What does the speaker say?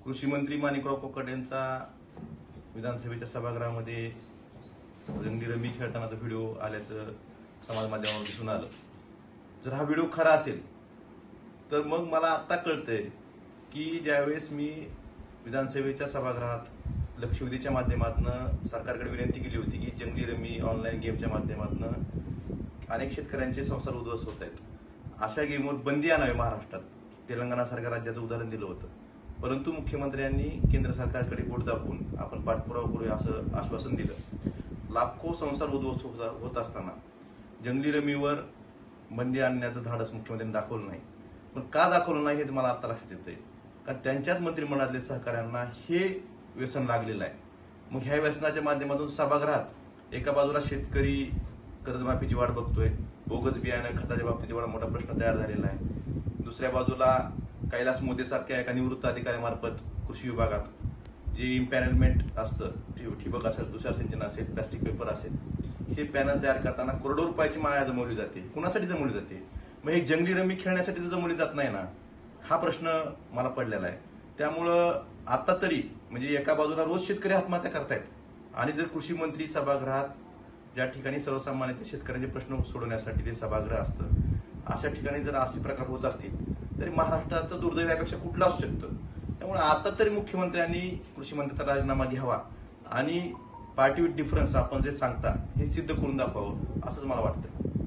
कृषी मंत्री माणिकराव कोकाटे यांचा विधानसभेच्या सभागृहामध्ये रंगी रमी खेळतानाचा व्हिडिओ आल्याचं समाज माध्यमावर दिसून आलं। जर हा व्हिडिओ खरा असेल तर मग मला आता कळतंय की ज्यावेळेस मी विधानसभेच्या सभागृहात लक्षवेधीच्या माध्यमातून सरकारकडे विनंती केली होती की जंगली रमी ऑनलाईन गेमच्या माध्यमातून अनेक शेतकऱ्यांचे संसार उद्ध्वस्त होत आहेत, अशा गेमवर बंदी आणावी महाराष्ट्रात, तेलंगणासारख्या राज्याचं उदाहरण दिलं होतं। परंतु मुख्यमंत्र्यांनी केंद्र सरकारकडे बोट दाखवून आपण पाठपुरावा करूया असं आश्वासन दिलं। लाखो संसार उद्ध्वस्त होत असताना जंगली रमीवर बंदी आणण्याचं धाडस मुख्यमंत्र्यांनी दाखवलं नाही। पण का दाखवलं नाही हे मला आता लक्षात येतंय, कारण त्यांच्याच मंत्रिमंडळातल्या सहकाऱ्यांना हे व्यसन लागलेलं आहे। मग ह्या व्यसनाच्या माध्यमातून सभागृहात एका बाजूला शेतकरी कर्जमाफीची वाट बघतोय, बोगस बियाणं खताच्या बाबतीत एवढा मोठा प्रश्न तयार झालेला आहे। दुसऱ्या बाजूला कैलास मोदी सारख्या एका निवृत्त अधिकाऱ्यामार्फत कृषी विभागात जे इम्पॅनलमेंट असतं, ठिबक असेल, तुषार सिंचन असेल, प्लास्टिक पेपर असेल, हे पॅनल तयार करताना करोडो रुपयाची माया जमवली जाते। कुणासाठी जमवली जाते? मग हे जंगली रमी खेळण्यासाठी तर जमवली जात नाही ना, हा प्रश्न मला पडलेला आहे। त्यामुळं आता तरी म्हणजे एका बाजूला रोज शेतकरी आत्महत्या करतायत आणि जर कृषी मंत्री सभागृहात ज्या ठिकाणी सर्वसामान्य शेतकऱ्यांचे प्रश्न सोडवण्यासाठी ते सभागृह असतं, अशा ठिकाणी जर असे प्रकार होत असतील तरी महाराष्ट्राचं दुर्दैव यापेक्षा कुठलं असू शकतं। त्यामुळे आता तरी मुख्यमंत्र्यांनी कृषी मंत्र्याचा राजीनामा घ्यावा आणि पार्टी विथ डिफरन्स आपण जे सांगता हे सिद्ध करून दाखवावं असंच मला वाटतं।